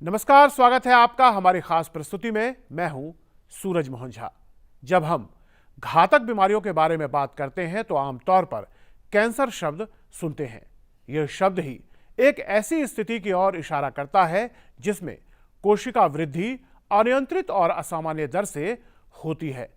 नमस्कार, स्वागत है आपका हमारी खास प्रस्तुति में। मैं हूं सूरज मोहन झा। जब हम घातक बीमारियों के बारे में बात करते हैं तो आमतौर पर कैंसर शब्द सुनते हैं। यह शब्द ही एक ऐसी स्थिति की ओर इशारा करता है जिसमें कोशिका वृद्धि अनियंत्रित और असामान्य दर से होती है।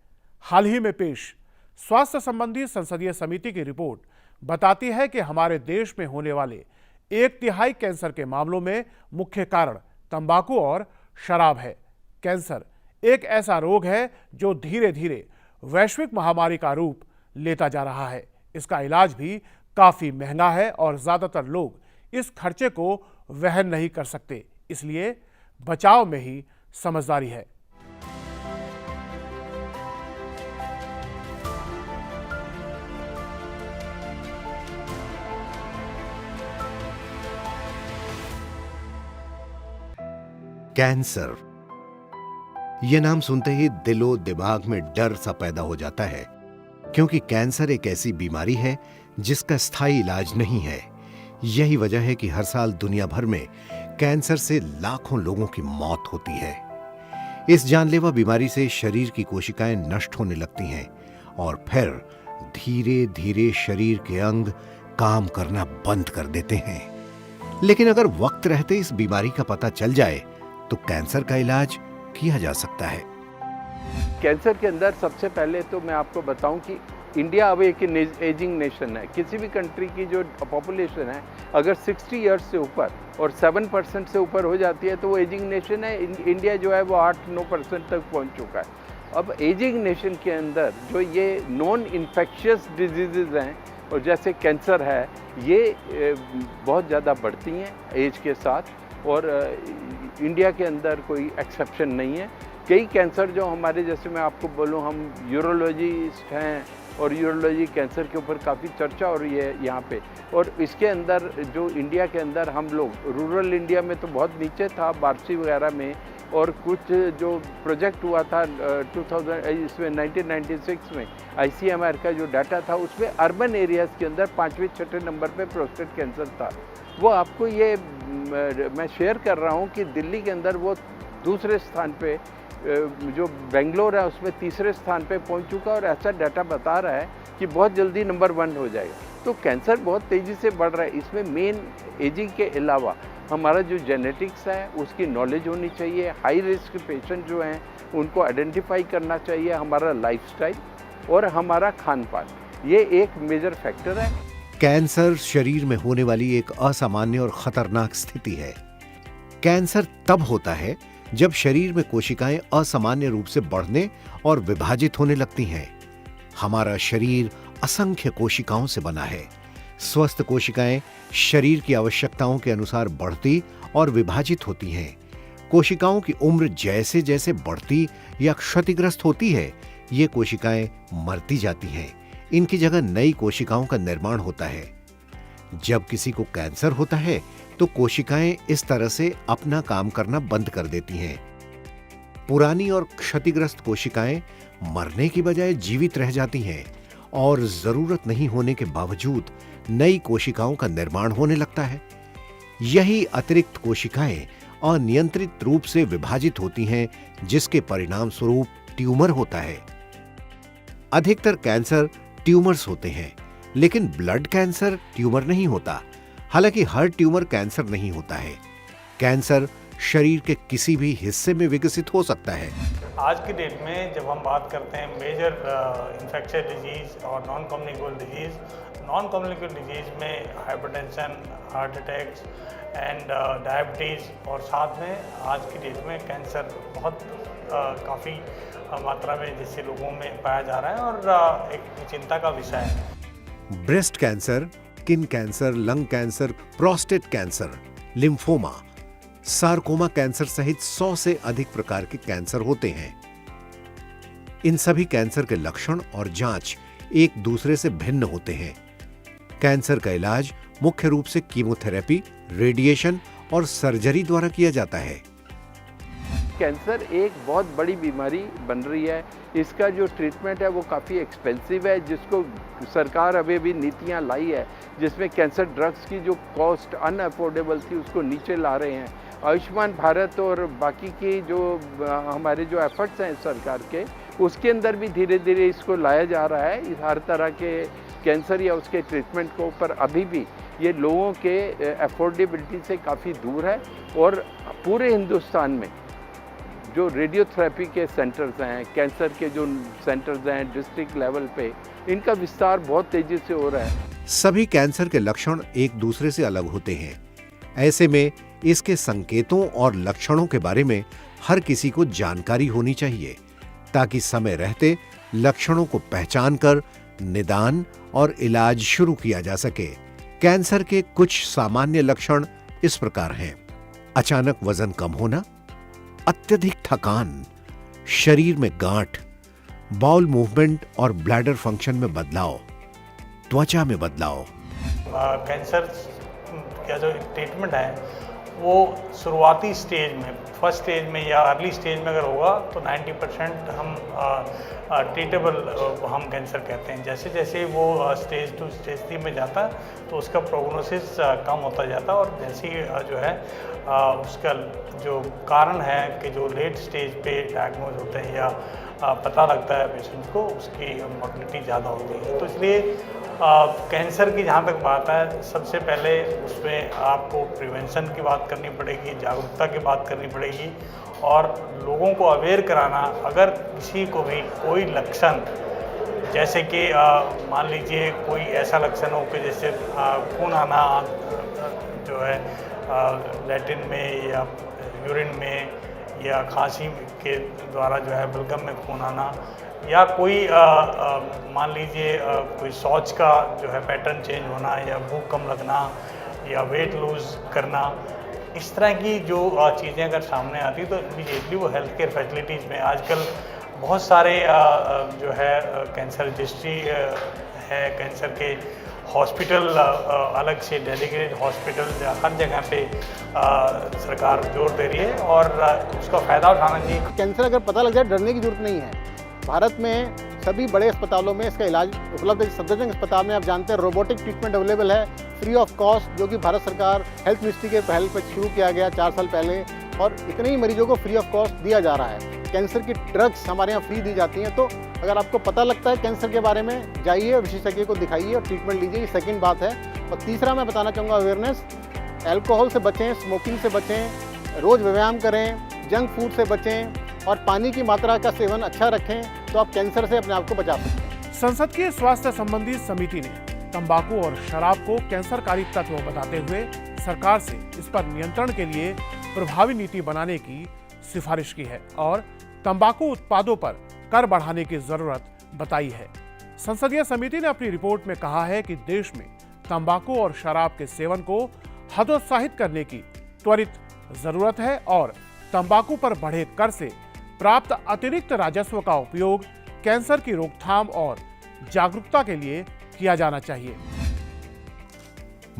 हाल ही में पेश स्वास्थ्य संबंधी संसदीय समिति की रिपोर्ट बताती है कि हमारे देश में होने वाले 1/3 कैंसर के मामलों में मुख्य कारण तंबाकू और शराब है। कैंसर एक ऐसा रोग है जो धीरे धीरे वैश्विक महामारी का रूप लेता जा रहा है। इसका इलाज भी काफी महंगा है और ज्यादातर लोग इस खर्चे को वहन नहीं कर सकते। इसलिए बचाव में ही समझदारी है। कैंसर, यह नाम सुनते ही दिलो दिमाग में डर सा पैदा हो जाता है, क्योंकि कैंसर एक ऐसी बीमारी है जिसका स्थायी इलाज नहीं है। यही वजह है कि हर साल दुनिया भर में कैंसर से लाखों लोगों की मौत होती है। इस जानलेवा बीमारी से शरीर की कोशिकाएं नष्ट होने लगती हैं और फिर धीरे धीरे शरीर के अंग काम करना बंद कर देते हैं। लेकिन अगर वक्त रहते इस बीमारी का पता चल जाए तो कैंसर का इलाज किया जा सकता है। कैंसर के अंदर सबसे पहले तो मैं आपको बताऊं कि इंडिया अब एक एजिंग नेशन है। किसी भी कंट्री की जो पॉपुलेशन है अगर 60 इयर्स से ऊपर और 7% से ऊपर हो जाती है तो वो एजिंग नेशन है। इंडिया जो है वो 8-9% तक पहुंच चुका है। अब एजिंग नेशन के अंदर जो ये नॉन इन्फेक्शियस डिजीज़ हैं और जैसे कैंसर है ये बहुत ज़्यादा बढ़ती हैं एज के साथ, और इंडिया के अंदर कोई एक्सेप्शन नहीं है। कई कैंसर जो हमारे, जैसे मैं आपको बोलूं, हम यूरोलॉजिस्ट हैं और यूरोलॉजी कैंसर के ऊपर काफ़ी चर्चा हो रही है यहाँ पे। और इसके अंदर जो इंडिया के अंदर हम लोग रूरल इंडिया में तो बहुत नीचे था बार्सी वगैरह में, और कुछ जो प्रोजेक्ट हुआ था 1996 में ICMR का जो डाटा था उसमें अर्बन एरियाज़ के अंदर 5वें-6ठे नंबर पे प्रोस्टेट कैंसर था। वो आपको ये मैं शेयर कर रहा हूँ कि दिल्ली के अंदर वो दूसरे स्थान पे, जो बेंगलोर है उसमें तीसरे स्थान पे पहुँच चुका, और ऐसा डाटा बता रहा है कि बहुत जल्दी नंबर 1 हो जाएगा। तो कैंसर बहुत तेज़ी से बढ़ रहा है। इसमें मेन एजिंग के अलावा हमारा जो जेनेटिक्स है उसकी नॉलेज होनी चाहिए। हाई रिस्क पेशेंट जो हैं उनको आइडेंटिफाई करना चाहिए। हमारा लाइफस्टाइल और हमारा खान पान, ये एक मेजर फैक्टर है। कैंसर शरीर में होने वाली एक असामान्य और खतरनाक स्थिति है। कैंसर तब होता है जब शरीर में कोशिकाएं असामान्य रूप से बढ़ने और विभाजित होने लगती हैं। हमारा शरीर असंख्य कोशिकाओं से बना है। स्वस्थ कोशिकाएं शरीर की आवश्यकताओं के अनुसार बढ़ती और विभाजित होती हैं। कोशिकाओं की उम्र जैसे जैसे बढ़ती या क्षतिग्रस्त होती है, ये कोशिकाएं मरती जाती हैं। इनकी जगह नई कोशिकाओं का निर्माण होता है। जब किसी को कैंसर होता है तो कोशिकाएं इस तरह से अपना काम करना बंद कर देती हैं। पुरानी और क्षतिग्रस्त कोशिकाएं मरने की बजाय जीवित रह जाती हैं और जरूरत नहीं होने के बावजूद नई कोशिकाओं का निर्माण होने लगता है। यही अतिरिक्त कोशिकाएं अनियंत्रित रूप से विभाजित होती हैं, जिसके परिणाम स्वरूप ट्यूमर होता है। अधिकतर कैंसर ट्यूमर्स होते हैं, लेकिन ब्लड कैंसर ट्यूमर नहीं होता। हालांकि हर ट्यूमर कैंसर नहीं होता है। कैंसर शरीर के किसी भी हिस्से में विकसित हो सकता है। आज की डेट में जब हम बात करते हैं मेजर इन्फेक्शियस डिजीज़ और नॉन कम्युनिकेबल डिजीज़ में hypertension, heart attacks and diabetes, और साथ में आज की डेट में कैंसर बहुत काफ़ी मात्रा में जैसे लोगों में पाया जा रहा है और एक चिंता का विषय है। Breast cancer, skin cancer, lung cancer, prostate cancer, lymphoma, sarcoma cancer सहित 100 से अधिक प्रकार के कैंसर होते हैं। इन सभी कैंसर के लक्षण और जांच एक दूसरे से भिन्न होते हैं। कैंसर का इलाज मुख्य रूप से कीमोथेरेपी, रेडिएशन और सर्जरी द्वारा किया जाता है। कैंसर एक बहुत बड़ी बीमारी बन रही है। इसका जो ट्रीटमेंट है वो काफ़ी एक्सपेंसिव है, जिसको सरकार अभी भी नीतियाँ लाई है जिसमें कैंसर ड्रग्स की जो कॉस्ट अनअफोर्डेबल थी उसको नीचे ला रहे हैं। आयुष्मान भारत और बाकी की जो हमारे जो एफर्ट्स हैं सरकार के, उसके अंदर भी धीरे धीरे इसको लाया जा रहा है हर तरह के कैंसर या उसके ट्रीटमेंट को, पर अभी भी ये लोगों के अफोर्डेबिलिटी से काफ़ी दूर है। और पूरे हिंदुस्तान में जो रेडियोथेरेपी के सेंटर्स हैं, कैंसर के जो सेंटर्स हैं डिस्ट्रिक्ट लेवल पे, इनका विस्तार बहुत तेज़ी से हो रहा है। सभी कैंसर के लक्षण एक दूसरे से अलग होते हैं। ऐसे में इसके संकेतों और लक्षणों के बारे में हर किसी को जानकारी होनी चाहिए, ताकि समय रहते लक्षणों को पहचान कर निदान और इलाज शुरू किया जा सके। कैंसर के कुछ सामान्य लक्षण इस प्रकार हैं: अचानक वजन कम होना, अत्यधिक थकान, शरीर में गांठ, बाउल मूवमेंट और ब्लैडर फंक्शन में बदलाव, त्वचा में बदलाव। कैंसर का जो ट्रीटमेंट है वो शुरुआती स्टेज में, फर्स्ट स्टेज में या अर्ली स्टेज में अगर होगा तो 90% हम ट्रीटेबल हम कैंसर कहते हैं। जैसे जैसे वो स्टेज 2 स्टेज 3 में जाता है तो उसका प्रोग्नोसिस कम होता जाता है, और जैसे ही जो है उसका जो कारण है कि जो लेट स्टेज पे डायग्नोज होते हैं या पता लगता है पेशेंट को, उसकी मॉर्टलिटी ज़्यादा होती है। तो इसलिए कैंसर की जहाँ तक बात है, सबसे पहले उसमें आपको प्रिवेंशन की बात करनी पड़ेगी, जागरूकता की बात करनी पड़ेगी, और लोगों को अवेयर कराना। अगर किसी को भी कोई लक्षण, जैसे कि मान लीजिए कोई ऐसा लक्षण हो कि जैसे खून आना जो है लैट्रिन में या यूरिन में, या खांसी के द्वारा जो है बलगम में खून आना, या कोई मान लीजिए कोई शौच का जो है पैटर्न चेंज होना, या भूख कम लगना, या वेट लूज़ करना, इस तरह की जो चीज़ें अगर सामने आती तो इमीडिएटली वो हेल्थ केयर फैसिलिटीज़ में आजकल बहुत सारे जो है कैंसर रजिस्ट्री है, कैंसर के हॉस्पिटल अलग से डेडिकेटेड हॉस्पिटल हर जगह पे सरकार जोर दे रही है, और उसका फ़ायदा उठाना चाहिए। कैंसर अगर पता लग जाए डरने की जरूरत नहीं है। भारत में सभी बड़े अस्पतालों में इसका इलाज उपलब्ध है। सफदरजंग अस्पताल में आप जानते हैं रोबोटिक ट्रीटमेंट अवेलेबल है फ्री ऑफ कॉस्ट, जो कि भारत सरकार हेल्थ मिनिस्ट्री के पहल पर शुरू किया गया 4 साल पहले, और इतने ही मरीजों को फ्री ऑफ कॉस्ट दिया जा रहा है। कैंसर की ड्रग्स हमारे यहाँ फ्री दी जाती हैं। तो अगर आपको पता लगता है कैंसर के बारे में, जाइए विशेषज्ञ को दिखाइए और ट्रीटमेंट लीजिए। ये सेकेंड बात है। और तीसरा मैं बताना चाहूँगा अवेयरनेस, अल्कोहल से बचें, स्मोकिंग से बचें, रोज़ व्यायाम करें, जंक फूड से बचें, और पानी की मात्रा का सेवन अच्छा रखें, तो आप कैंसर से अपने आप को बचा सकते हैं। संसदीय स्वास्थ्य संबंधी समिति ने तंबाकू और शराब को कैंसरकारी तत्व बताते हुए सरकार से इस पर नियंत्रण के लिए प्रभावी नीति बनाने की सिफारिश की है और तंबाकू उत्पादों पर कर बढ़ाने की जरूरत बताई है। संसदीय समिति ने अपनी रिपोर्ट में कहा है कि देश में तंबाकू और शराब के सेवन को हतोत्साहित करने की त्वरित जरूरत है और तंबाकू पर बढ़े कर से प्राप्त अतिरिक्त राजस्व का उपयोग कैंसर की रोकथाम और जागरूकता के लिए किया जाना चाहिए।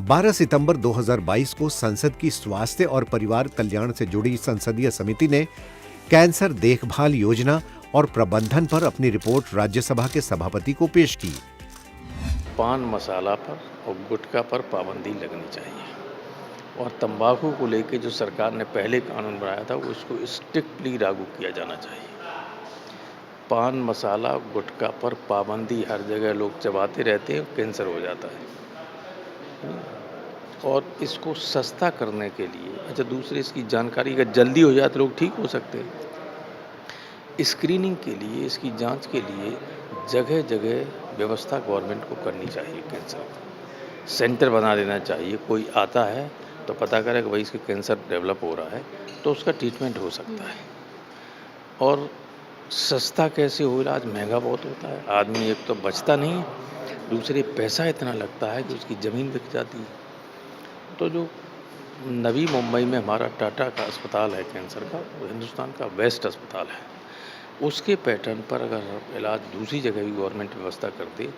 12 सितंबर 2022 को संसद की स्वास्थ्य और परिवार कल्याण से जुड़ी संसदीय समिति ने कैंसर देखभाल योजना और प्रबंधन पर अपनी रिपोर्ट राज्यसभा के सभापति को पेश की। पान मसाला पर और गुटखा पर पाबंदी लगनी चाहिए, और तंबाकू को लेकर जो सरकार ने पहले कानून बनाया था उसको स्ट्रिक्टली लागू किया जाना चाहिए। पान मसाला गुटखा पर पाबंदी, हर जगह लोग चबाते रहते हैं, कैंसर हो जाता है। और इसको सस्ता करने के लिए, अच्छा दूसरे इसकी जानकारी अगर जल्दी हो जाए तो लोग ठीक हो सकते हैं। स्क्रीनिंग के लिए, इसकी जांच के लिए जगह जगह व्यवस्था गवर्नमेंट को करनी चाहिए। कैंसर सेंटर बना देना चाहिए। कोई आता है तो पता करे कि भाई इसके कैंसर डेवलप हो रहा है तो उसका ट्रीटमेंट हो सकता है। और सस्ता कैसे हो, इलाज महंगा बहुत होता है, आदमी एक तो बचता नहीं है, दूसरे पैसा इतना लगता है कि उसकी ज़मीन बिक जाती है। तो जो नवी मुंबई में हमारा टाटा का अस्पताल है कैंसर का, वो हिंदुस्तान का बेस्ट अस्पताल है। उसके पैटर्न पर अगर इलाज दूसरी जगह भी गवर्नमेंट व्यवस्था करती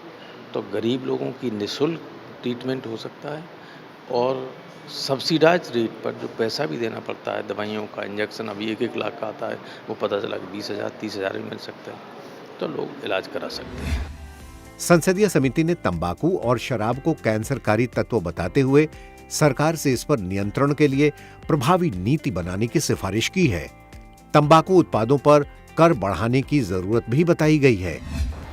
तो गरीब लोगों की निःशुल्क ट्रीटमेंट हो सकता है और सब्सिडाइज रेट पर जो पैसा भी देना पड़ता है दवाइयों का, इंजेक्शन अभी 1-1 लाख का आता है, वो पता चला कि 20,000 30,000 में मिल सकता है, तो लोग इलाज करा सकते हैं। संसदीय समिति ने तंबाकू और शराब को कैंसरकारी तत्व बताते हुए सरकार से इस पर नियंत्रण के लिए प्रभावी नीति बनाने की सिफारिश की है। तंबाकू उत्पादों पर कर बढ़ाने की जरूरत भी बताई गई है।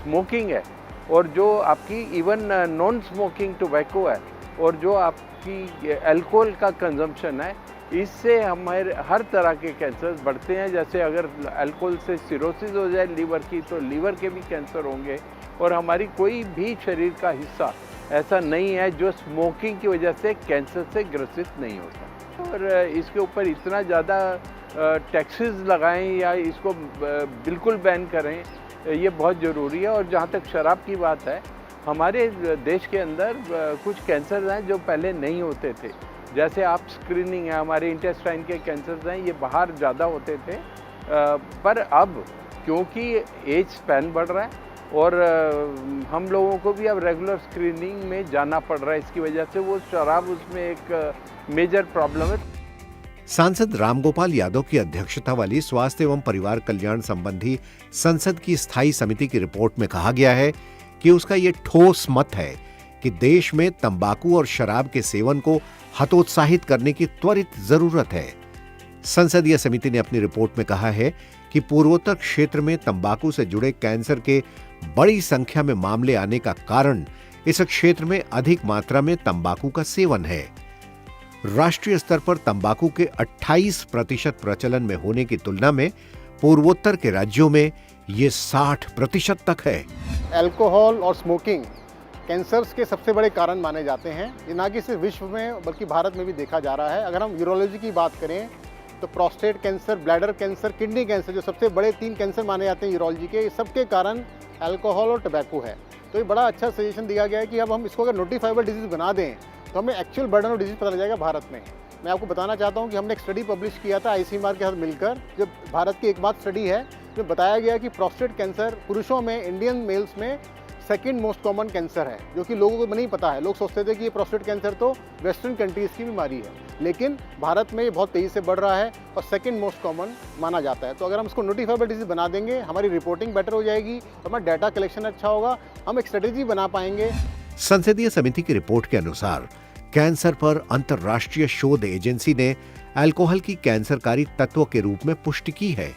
स्मोकिंग है और जो आपकी इवन नॉन स्मोकिंग टोबैको है और जो आपकी अल्कोहल का कंजम्पशन है, इससे हमारे हर तरह के कैंसर बढ़ते हैं। जैसे अगर अल्कोहल से सिरोसिस हो जाए लीवर की, तो लीवर के भी कैंसर होंगे। और हमारी कोई भी शरीर का हिस्सा ऐसा नहीं है जो स्मोकिंग की वजह से कैंसर से ग्रसित नहीं होता। और इसके ऊपर इतना ज़्यादा टैक्सेस लगाएं या इसको बिल्कुल बैन करें, ये बहुत ज़रूरी है। और जहाँ तक शराब की बात है, हमारे देश के अंदर कुछ कैंसर हैं जो पहले नहीं होते थे। जैसे आप स्क्रीनिंग है, हमारे इंटेस्टाइन के कैंसर हैं, ये बाहर ज़्यादा होते थे, पर अब क्योंकि एज स्पैन बढ़ रहा है और हम लोगों को भी अब रेगुलर स्क्रीनिंग में जाना पड़ रहा है, इसकी वजह से वो शराब उसमें एक मेजर प्रॉब्लम है। सांसद रामगोपाल यादव की अध्यक्षता वाली स्वास्थ्य एवं परिवार कल्याण संबंधी संसद की स्थायी समिति की रिपोर्ट में कहा गया है कि उसका ये ठोस मत है कि देश में तंबाकू और शराब के सेवन को हतोत्साहित करने की त्वरित जरूरत है। संसदीय समिति ने अपनी रिपोर्ट में कहा है कि पूर्वोत्तर क्षेत्र में तंबाकू से जुड़े कैंसर के बड़ी संख्या में मामले आने का कारण इस क्षेत्र में अधिक मात्रा में तंबाकू का सेवन है। राष्ट्रीय स्तर पर तंबाकू के 28% प्रचलन में होने की तुलना में पूर्वोत्तर के राज्यों में ये 60% तक है। अल्कोहल और स्मोकिंग कैंसर्स के सबसे बड़े कारण माने जाते हैं। ये ना कि सिर्फ विश्व में बल्कि भारत में भी देखा जा रहा है। अगर हम यूरोलॉजी की बात करें तो prostate cancer, bladder cancer, kidney cancer, जो सबसे बड़े 3 कैंसर माने जाते हैं यूरोलॉजी के, सबके कारण अल्कोहल और टबैको है। तो ये बड़ा अच्छा सजेशन दिया गया है कि अब हम इसको अगर नोटिफाइबल डिजीज़ बना दें तो हमें एक्चुअल बर्डन ऑफ डिजीज़ पता लग जाएगा भारत में। मैं आपको बताना चाहता हूँ कि हमने एक स्टडी पब्लिश किया था ICMR के साथ मिलकर, जो भारत की एकमात्र स्टडी है, जो बताया गया कि प्रोस्टेट कैंसर पुरुषों में, इंडियन मेल्स में सेकंड मोस्ट कॉमन कैंसर है, जो कि लोगों को नहीं पता है। लोग सोचते थे कि ये प्रोस्टेट कैंसर तो वेस्टर्न कंट्रीज़ की बीमारी है, लेकिन भारत में ये बहुत तेज़ी से बढ़ रहा है और सेकंड मोस्ट कॉमन माना जाता है। तो अगर हम इसको नोटिफाइबल डिजीज़ बना देंगे, हमारी रिपोर्टिंग बेटर हो जाएगी और हमारा डाटा कलेक्शन अच्छा होगा, हम एक स्ट्रेटेजी बना पाएंगे। संसदीय समिति की रिपोर्ट के अनुसार कैंसर पर अंतर्राष्ट्रीय शोध एजेंसी ने अल्कोहल की कैंसरकारी तत्व के रूप में पुष्टि की है।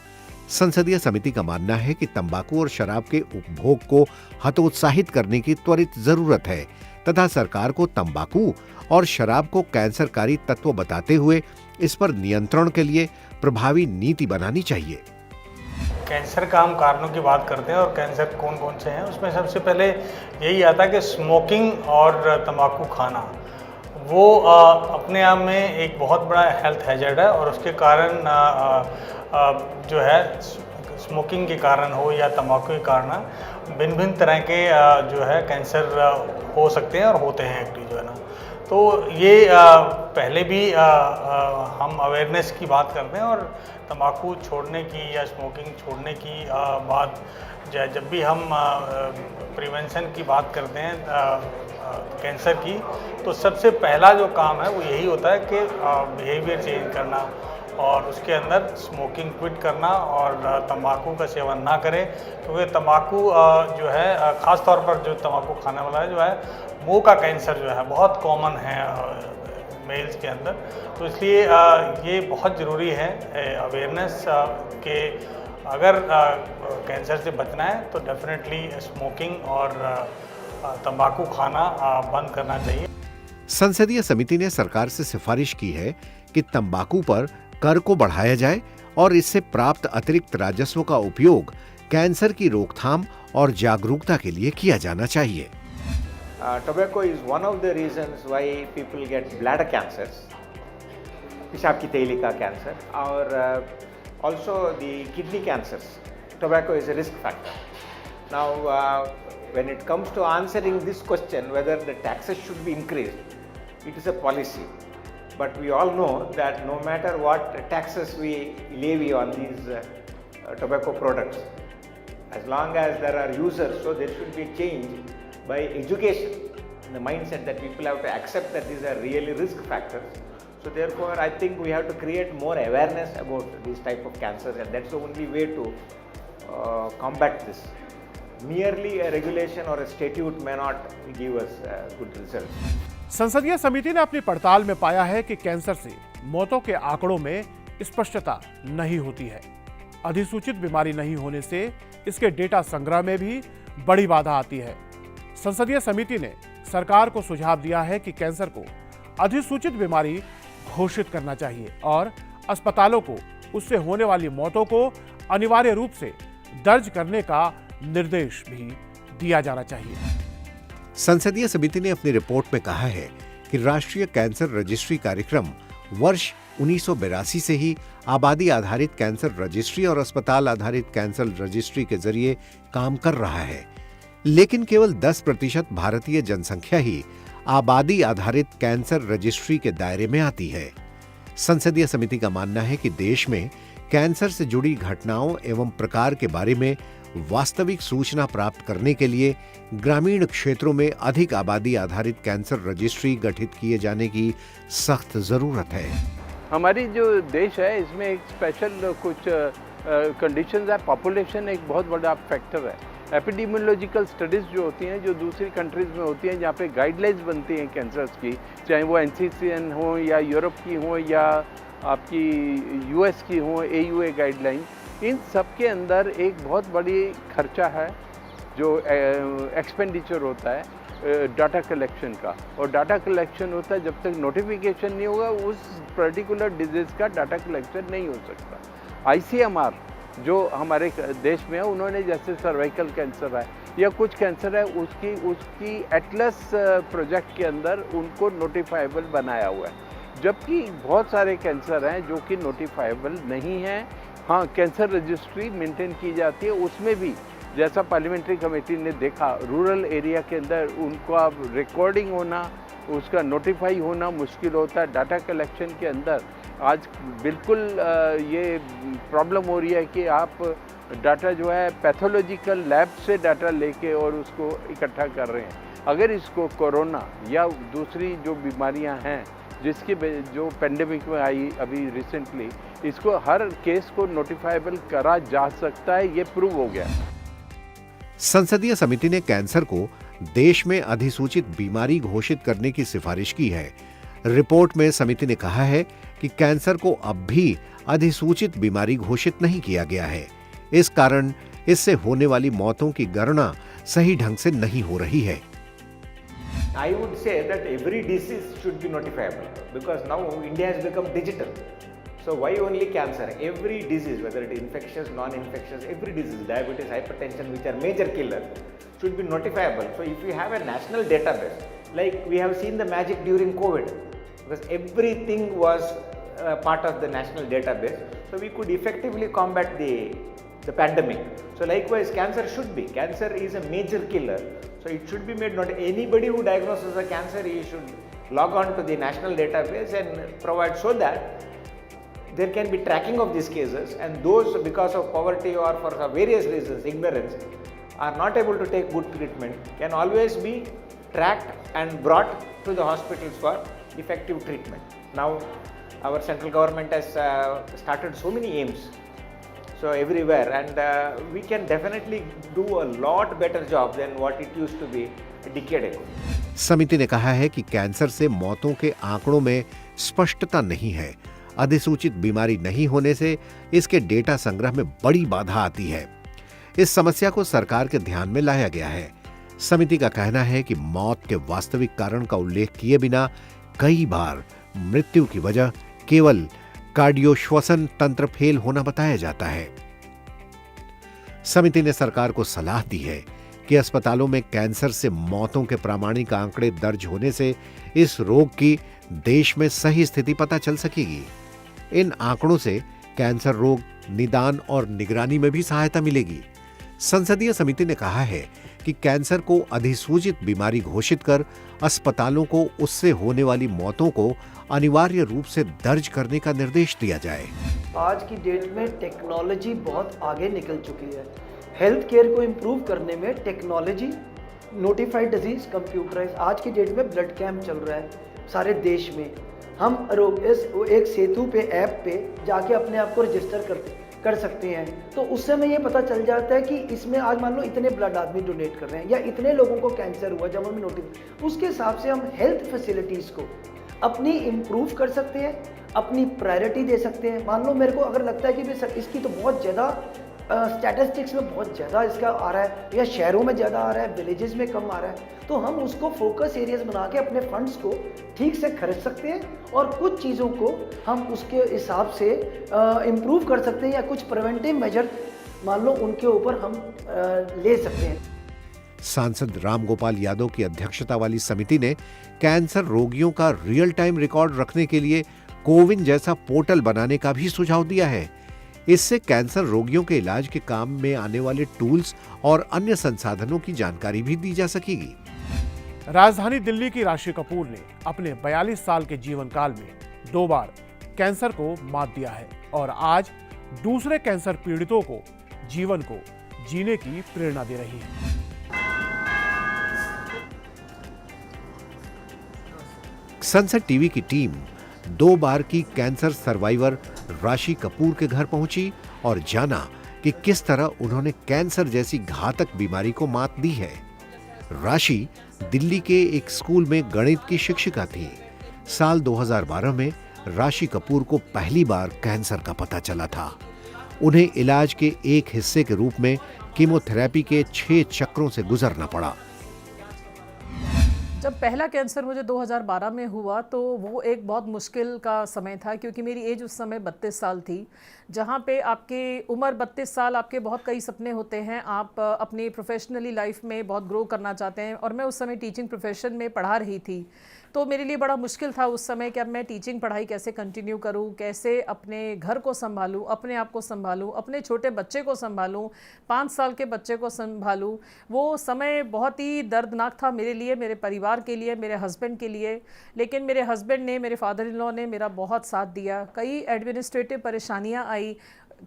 संसदीय समिति का मानना है कि तंबाकू और शराब के उपभोग को हतोत्साहित करने की त्वरित जरूरत है तथा सरकार को तंबाकू और शराब को कैंसरकारी तत्व बताते हुए इस पर नियंत्रण के लिए प्रभावी नीति बनानी चाहिए। कैंसर का हम कारणों की बात करते हैं और कैंसर कौन कौन से हैं, उसमें सबसे पहले यही आता है कि स्मोकिंग और तंबाकू खाना वो अपने आप में एक बहुत बड़ा हेल्थ हैजर्ड है और उसके कारण जो है स्मोकिंग के कारण हो या तंबाकू के कारण भिन्न भिन्न तरह के जो है कैंसर हो सकते हैं और होते हैं एक्चुअली जो है ना। तो ये पहले भी हम अवेयरनेस की बात करते हैं और तंबाकू छोड़ने की या स्मोकिंग छोड़ने की बात जब भी हम प्रिवेंशन की बात करते हैं कैंसर की, तो सबसे पहला जो काम है वो यही होता है कि बिहेवियर चेंज करना और उसके अंदर स्मोकिंग क्विट करना और तंबाकू का सेवन ना करें, क्योंकि तंबाकू जो है ख़ास तौर पर जो तंबाकू खाने वाला है जो है मुंह का कैंसर जो है बहुत कॉमन है मेल्स के अंदर। तो इसलिए ये बहुत ज़रूरी है अवेयरनेस के अगर कैंसर से बचना है तो डेफिनेटली स्मोकिंग और तंबाकू खाना बंद करना चाहिए। संसदीय समिति ने सरकार से सिफारिश की है कि तंबाकू पर कर को बढ़ाया जाए और इससे प्राप्त अतिरिक्त राजस्व का उपयोग कैंसर की रोकथाम और जागरूकता के लिए किया जाना चाहिए। Tobacco is one of the reasons why people get bladder cancers, पेशाब की थैली का कैंसर, और also the kidney cancers. Tobacco is a risk factor. Now, when it comes to answering this question, whether the taxes should be increased, it is a policy. But we all know that no matter what taxes we levy on these tobacco products, as long as there are users, so there should be change by education. the mindset that people have to accept that these are really risk factors. So therefore, I think we have to create more awareness about these type of cancers, and that's the only way to combat this. Merely a regulation or a statute may not give us good results. संसदीय समिति ने अपनी पड़ताल में पाया है कि cancer से मौतों के आंकड़ों में स्पष्टता नहीं होती है। अधिसूचित बीमारी नहीं होने से इसके डेटा संग्रह में भी बड़ी बाधा आती है। संसदीय समिति ने सरकार को सुझाव दिया है कि कैंसर को अधिसूचित बीमारी घोषित करना चाहिए और अस्पतालों को उससे होने वाली मौतों को अनिवार्य रूप से दर्ज करने का निर्देश भी दिया जाना चाहिए। संसदीय समिति ने अपनी रिपोर्ट में कहा है कि राष्ट्रीय कैंसर रजिस्ट्री कार्यक्रम वर्ष 1982 से ही आबादी आधारित कैंसर रजिस्ट्री और अस्पताल आधारित कैंसर रजिस्ट्री के जरिए काम कर रहा है, लेकिन केवल 10% भारतीय जनसंख्या ही आबादी आधारित कैंसर रजिस्ट्री के दायरे में आती है। संसदीय समिति का मानना है कि देश में कैंसर से जुड़ी घटनाओं एवं प्रकार के बारे में वास्तविक सूचना प्राप्त करने के लिए ग्रामीण क्षेत्रों में अधिक आबादी आधारित कैंसर रजिस्ट्री गठित किए जाने की सख्त जरूरत है। हमारी जो देश है इसमें एक स्पेशल कुछ कंडीशंस है। पॉपुलेशन एक बहुत बड़ा फैक्टर है। एपिडेमियोलॉजिकल स्टडीज़ जो होती हैं, जो दूसरी कंट्रीज़ में होती हैं, जहाँ पे गाइडलाइंस बनती हैं कैंसर्स की, चाहे वो NCCN हो या यूरोप की हो या आपकी US की हो, AUA गाइडलाइन, इन सब के अंदर एक बहुत बड़ी खर्चा है जो एक्सपेंडिचर होता है डाटा कलेक्शन का। और डाटा कलेक्शन होता है जब तक नोटिफिकेशन नहीं होगा उस पर्टिकुलर डिजीज़ का डाटा कलेक्शन नहीं हो सकता। ICMR जो हमारे देश में है, उन्होंने जैसे सर्वाइकल कैंसर है या कुछ कैंसर है, उसकी एटलस प्रोजेक्ट के अंदर उनको नोटिफाइबल बनाया हुआ है, जबकि बहुत सारे कैंसर हैं जो कि नोटिफाइबल नहीं हैं। हाँ, कैंसर रजिस्ट्री मेंटेन की जाती है, उसमें भी जैसा पार्लियामेंट्री कमेटी ने देखा, रूरल एरिया के अंदर उनका रिकॉर्डिंग होना, उसका नोटिफाई होना मुश्किल होता है। डाटा कलेक्शन के अंदर आज बिल्कुल ये प्रॉब्लम हो रही है कि आप डाटा जो है पैथोलॉजिकल लैब से डाटा लेके और उसको इकट्ठा कर रहे हैं। अगर इसको कोरोना या दूसरी जो बीमारियां हैं जिसकी जो पेंडेमिक में आई अभी रिसेंटली, इसको हर केस को नोटिफाइबल करा जा सकता है, ये प्रूव हो गया। संसदीय समिति ने कैंसर को देश में अधिसूचित बीमारी घोषित करने की सिफारिश की है। रिपोर्ट में समिति ने कहा है कि कैंसर को अब भी अधिसूचित बीमारी घोषित नहीं किया गया है। इस कारण इससे होने वाली मौतों की गणना सही ढंग से नहीं हो रही है। I would say that every disease should be notifiable because now India has become digital. So why only cancer? Every disease, whether it is infectious, non-infectious, every disease, diabetes, hypertension, which are major killers, should be notifiable. So if you have a national database, like we have seen the magic during COVID, because everything was part of the national database, so we could effectively combat the pandemic. So likewise, cancer should be. Cancer is a major killer. So it should be made, not anybody who diagnoses a cancer, he should log on to the national database and provide, so that there can be tracking of these cases, and those because of poverty or for various reasons, ignorance, are not able to take good treatment, can always be tracked and brought to the hospitals for effective treatment. Now our central government has started so many aims, so everywhere, and we can definitely do a lot better job than what it used to be a decade ago. समिति ने कहा है कि cancer से मौतों के आंकड़ों में स्पष्टता नहीं है। अधिसूचित बीमारी नहीं होने से इसके डेटा संग्रह में बड़ी बाधा आती है। इस समस्या को सरकार के ध्यान में लाया गया है। समिति का कहना है कि मौत के वास्तविक कारण का उल्लेख किए बिना कई बार मृत्यु की वजह केवल कार्डियोश्वसन तंत्र फेल होना बताया जाता है। समिति ने सरकार को सलाह दी है कि अस्पतालों में कैंसर से मौतों के प्रामाणिक आंकड़े दर्ज होने से इस रोग की देश में सही स्थिति पता चल सकेगी। इन आंकड़ों से कैंसर रोग निदान और निगरानी में भी सहायता मिलेगी। संसदीय समिति ने कहा है कि कैंसर को अधिसूचित बीमारी घोषित कर अस्पतालों को उससे होने वाली मौतों को अनिवार्य रूप से दर्ज करने का निर्देश दिया जाए। आज की डेट में टेक्नोलॉजी बहुत आगे निकल चुकी है। हेल्थ केयर को इम्प्रूव करने में टेक्नोलॉजी नोटिफाइड डिजीज़ कंप्यूटराइज। आज की डेट में ब्लड कैंप चल रहा है सारे देश में। हम एक सेतु पे ऐप पे जाके अपने आप को रजिस्टर कर सकते हैं, तो उससे हमें ये पता चल जाता है कि इसमें आज मान लो इतने ब्लड आदमी डोनेट कर रहे हैं या इतने लोगों को कैंसर हुआ, जब हमें नोटिस, उसके हिसाब से हम हेल्थ फैसिलिटीज़ को अपनी इम्प्रूव कर सकते हैं, अपनी प्रायोरिटी दे सकते हैं। मान लो मेरे को अगर लगता है कि भाई इसकी तो बहुत ज़्यादा स्टैटिस्टिक्स में बहुत ज़्यादा इसका आ रहा है, या शहरों में ज़्यादा आ रहा है, विलेजेस में कम आ रहा है, तो हम उसको फोकस एरियाज बना के अपने फंड्स को ठीक से खर्च सकते हैं और कुछ चीज़ों को हम उसके हिसाब से इम्प्रूव कर सकते हैं, या कुछ प्रिवेंटिव मेजर मान लो उनके ऊपर हम ले सकते हैं। सांसद रामगोपाल यादव की अध्यक्षता वाली समिति ने कैंसर रोगियों का रियल टाइम रिकॉर्ड रखने के लिए कोविन जैसा पोर्टल बनाने का भी सुझाव दिया है। इससे कैंसर रोगियों के इलाज के काम में आने वाले टूल्स और अन्य संसाधनों की जानकारी भी दी जा सकेगी। राजधानी दिल्ली की राशि कपूर ने अपने 42 साल के जीवन काल में 2 बार कैंसर को मात दिया है और आज दूसरे कैंसर पीड़ितों को जीवन को जीने की प्रेरणा दे रही है। सनसद टीवी की टीम 2 बार की कैंसर सर्वाइवर राशि कपूर के घर पहुंची और जाना कि किस तरह उन्होंने कैंसर जैसी घातक बीमारी को मात दी है। राशि दिल्ली के एक स्कूल में गणित की शिक्षिका थी। साल 2012 में राशि कपूर को पहली बार कैंसर का पता चला था। उन्हें इलाज के एक हिस्से के रूप में कीमोथेरेपी के 6 चक्रों से गुजरना पड़ा। जब पहला कैंसर मुझे 2012 में हुआ तो वो एक बहुत मुश्किल का समय था, क्योंकि मेरी एज उस समय 32 साल थी। जहाँ पे आपकी उम्र 32 साल, आपके बहुत कई सपने होते हैं, आप अपनी प्रोफेशनली लाइफ में बहुत ग्रो करना चाहते हैं, और मैं उस समय टीचिंग प्रोफेशन में पढ़ा रही थी। तो मेरे लिए बड़ा मुश्किल था उस समय कि अब मैं टीचिंग पढ़ाई कैसे कंटिन्यू करूं, कैसे अपने घर को संभालूं, अपने आप को संभालूं, अपने छोटे बच्चे को संभालूं, 5 साल के बच्चे को संभालूं। वो समय बहुत ही दर्दनाक था मेरे लिए, मेरे परिवार के लिए, मेरे हस्बैंड के लिए। लेकिन मेरे हस्बैंड ने, मेरे फादर इन लॉ ने मेरा बहुत साथ दिया। कई एडमिनिस्ट्रेटिव परेशानियाँ आई,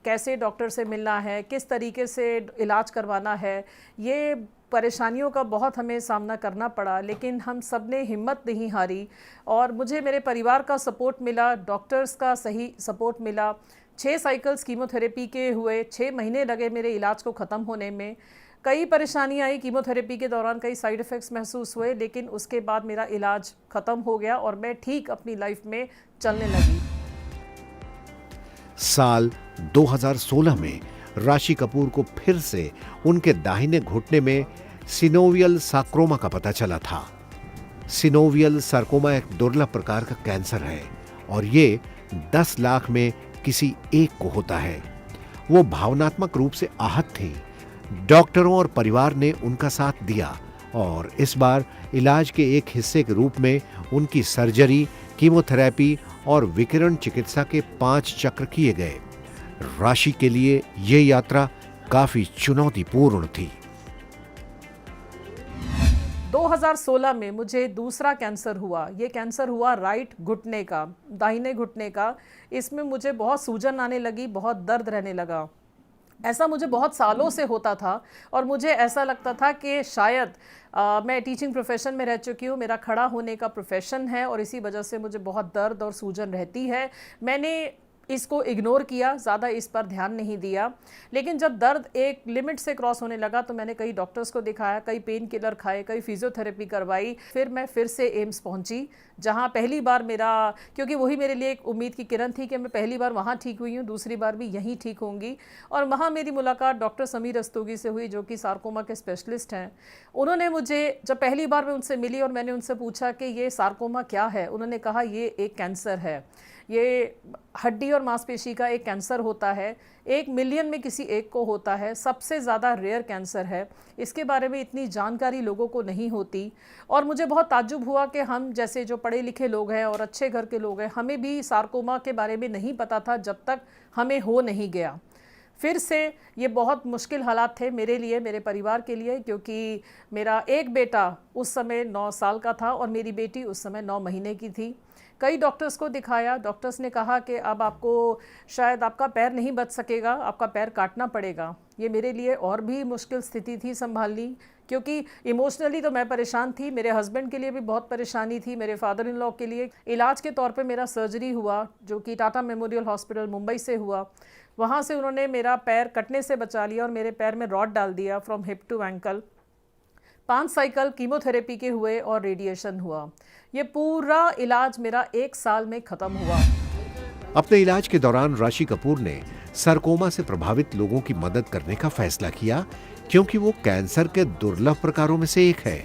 कैसे डॉक्टर से मिलना है, किस तरीके से इलाज करवाना है, ये परेशानियों का बहुत हमें सामना करना पड़ा। लेकिन हम सब ने हिम्मत नहीं हारी और मुझे मेरे परिवार का सपोर्ट मिला, डॉक्टर्स का सही सपोर्ट मिला। 6 साइकिल्स कीमोथेरेपी के हुए, 6 महीने लगे मेरे इलाज को ख़त्म होने में। कई परेशानी आई कीमोथेरेपी के दौरान, कई साइड इफ़ेक्ट्स महसूस हुए, लेकिन उसके बाद मेरा इलाज ख़त्म हो गया और मैं ठीक अपनी लाइफ में चलने लगी। साल 2016 में राशि कपूर को फिर से उनके दाहिने घुटने में सिनोवियल सार्कोमा का पता चला था। सिनोवियल सार्कोमा एक दुर्लभ प्रकार का कैंसर है और ये 10 लाख में किसी एक को होता है। वो भावनात्मक रूप से आहत थी। डॉक्टरों और परिवार ने उनका साथ दिया और इस बार इलाज के एक हिस्से के रूप में उनकी सर्जरी, कीमोथेरेपी और विकिरण चिकित्सा के 5 चक्र किए गए। राशि के लिए ये यात्रा काफी चुनौतीपूर्ण थी। 2016 में मुझे दूसरा कैंसर हुआ। ये कैंसर हुआ राइट घुटने का, दाहिने घुटने का। इसमें मुझे बहुत सूजन आने लगी, बहुत दर्द रहने लगा। ऐसा मुझे बहुत सालों से होता था और मुझे ऐसा लगता था कि शायद मैं टीचिंग प्रोफेशन में रह चुकी हूँ, मेरा खड़ा होने का प्रोफेशन है और इसी वजह से मुझे बहुत दर्द और सूजन रहती है। मैंने इसको इग्नोर किया, ज़्यादा इस पर ध्यान नहीं दिया। लेकिन जब दर्द एक लिमिट से क्रॉस होने लगा तो मैंने कई डॉक्टर्स को दिखाया, कई पेन किलर खाए, कई फिजियोथेरेपी करवाई। फिर मैं फिर से एम्स पहुंची, जहां पहली बार मेरा, क्योंकि वही मेरे लिए एक उम्मीद की किरण थी कि मैं पहली बार वहां ठीक हुई हूं, दूसरी बार भी यहीं ठीक होंगी। और वहां मेरी मुलाकात डॉक्टर समीर रस्तोगी से हुई, जो कि सार्कोमा के स्पेशलिस्ट हैं। उन्होंने मुझे, जब पहली बार मैं उनसे मिली और मैंने उनसे पूछा कि ये सार्कोमा क्या है, उन्होंने कहा ये एक कैंसर है, ये हड्डी और मांसपेशी का एक कैंसर होता है, 1 मिलियन में किसी एक को होता है, सबसे ज़्यादा रेयर कैंसर है। इसके बारे में इतनी जानकारी लोगों को नहीं होती और मुझे बहुत ताज्जुब हुआ कि हम जैसे जो पढ़े लिखे लोग हैं और अच्छे घर के लोग हैं, हमें भी सार्कोमा के बारे में नहीं पता था जब तक हमें हो नहीं गया। फिर से ये बहुत मुश्किल हालात थे मेरे लिए, मेरे परिवार के लिए, क्योंकि मेरा एक बेटा उस समय 9 साल का था और मेरी बेटी उस समय 9 महीने की थी। कई डॉक्टर्स को दिखाया, डॉक्टर्स ने कहा कि अब आपको शायद आपका पैर नहीं बच सकेगा, आपका पैर काटना पड़ेगा। ये मेरे लिए और भी मुश्किल स्थिति थी संभालनी, क्योंकि इमोशनली तो मैं परेशान थी, मेरे हस्बैंड के लिए भी बहुत परेशानी थी, मेरे फादर इन लॉ के लिए। इलाज के तौर पे मेरा सर्जरी हुआ, जो कि टाटा मेमोरियल हॉस्पिटल मुंबई से हुआ। वहाँ से उन्होंने मेरा पैर कटने से बचा लिया और मेरे पैर में रॉड डाल दिया from hip to ankle. 5 cycle chemotherapy के हुए और रेडिएशन हुआ। ये पूरा इलाज मेरा 1 साल में ख़त्म हुआ। अपने इलाज के दौरान राशि कपूर ने सरकोमा से प्रभावित लोगों की मदद करने का फैसला किया, क्योंकि वो कैंसर के दुर्लभ प्रकारों में से एक है।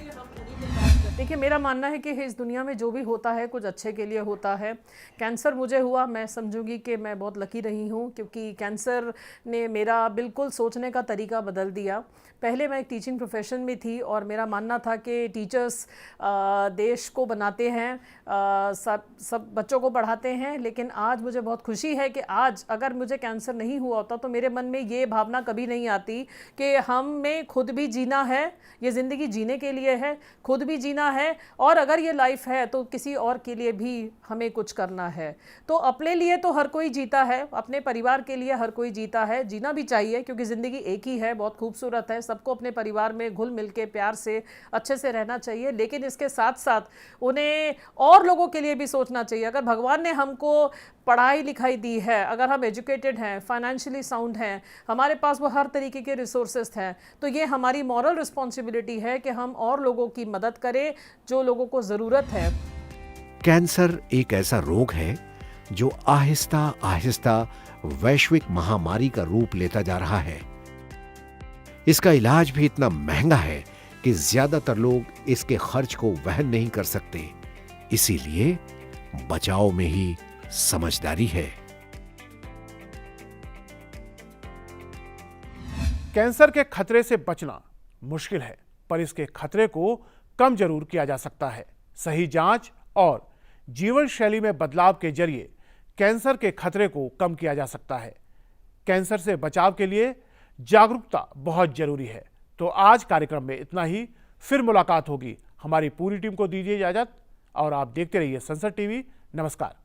देखिए, मेरा मानना है कि इस दुनिया में जो भी होता है कुछ अच्छे के लिए होता है। कैंसर मुझे हुआ, मैं समझूंगी कि मैं बहुत लकी रही हूँ, क्योंकि कैंसर ने मेरा बिल्कुल सोचने का तरीका बदल दिया। पहले मैं एक टीचिंग प्रोफेशन में थी और मेरा मानना था कि टीचर्स देश को बनाते हैं, सब बच्चों को पढ़ाते हैं। लेकिन आज मुझे बहुत खुशी है कि आज अगर मुझे कैंसर नहीं हुआ होता तो मेरे मन में ये भावना कभी नहीं आती कि हमें खुद भी जीना है, ये ज़िंदगी जीने के लिए है, खुद भी जीना है, और अगर ये लाइफ है तो किसी और के लिए भी हमें कुछ करना है। तो अपने लिए तो हर कोई जीता है, अपने परिवार के लिए हर कोई जीता है, जीना भी चाहिए, क्योंकि ज़िंदगी एक ही है, बहुत खूबसूरत है। सबको अपने परिवार में घुल मिल के प्यार से अच्छे से रहना चाहिए, लेकिन इसके साथ साथ उन्हें और लोगों के लिए भी सोचना चाहिए। अगर भगवान ने हमको पढ़ाई लिखाई दी है, अगर हम एजुकेटेड हैं, फाइनेंशियली साउंड हैं, हमारे पास वो हर तरीके के रिसोर्सेज हैं, तो ये हमारी मॉरल रिस्पॉन्सिबिलिटी है कि हम और लोगों की मदद करें जो लोगों को ज़रूरत है। कैंसर एक ऐसा रोग है जो आहिस्ता आहिस्ता वैश्विक महामारी का रूप लेता जा रहा है। इसका इलाज भी इतना महंगा है कि ज्यादातर लोग इसके खर्च को वहन नहीं कर सकते। इसीलिए बचाव में ही समझदारी है। कैंसर के खतरे से बचना मुश्किल है, पर इसके खतरे को कम जरूर किया जा सकता है। सही जांच और जीवन शैली में बदलाव के जरिए कैंसर के खतरे को कम किया जा सकता है। कैंसर से बचाव के लिए जागरूकता बहुत जरूरी है। तो आज कार्यक्रम में इतना ही, फिर मुलाकात होगी। हमारी पूरी टीम को दीजिए इजाजत और आप देखते रहिए संसद टीवी। नमस्कार।